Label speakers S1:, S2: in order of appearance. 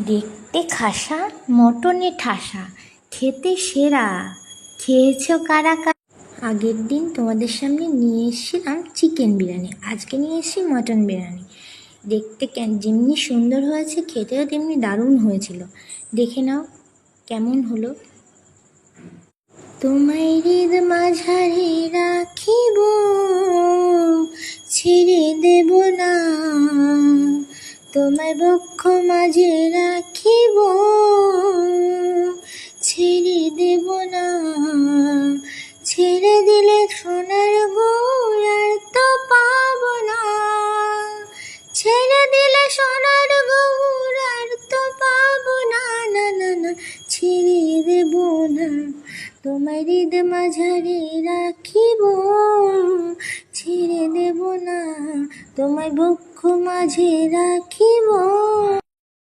S1: দেখতে খাসা মটনে ঠাসা, খেতে সেরা। খেয়েছো কারা কারা? আগের দিন তোমাদের সামনে নিয়ে এসেছিলাম চিকেন বিরিয়ানি, আজকে নিয়ে এসেছি মটন বিরিয়ানি। দেখতে যেমনি সুন্দর হয়েছে, খেতেও তেমনি দারুণ হয়েছিল। দেখে নাও কেমন হলো। তোমায় হৃদ মাঝারে রাখিব, ছেড়ে দেব না। তোমায় বক্ষ মাঝে রাখিব, ছেড়ে দেব না। ছেড়ে দিলে সোনার গৌর আর তো পাব না। ছেড়ে দিলে সোনার গৌর আর তো পাব না। না না না, ছেড়ে দেব না। তোমায় হৃদ মাঝারে রাখিব, ছেড়ে দেব না। তোমায় বক্ষ মাঝে রাখিব।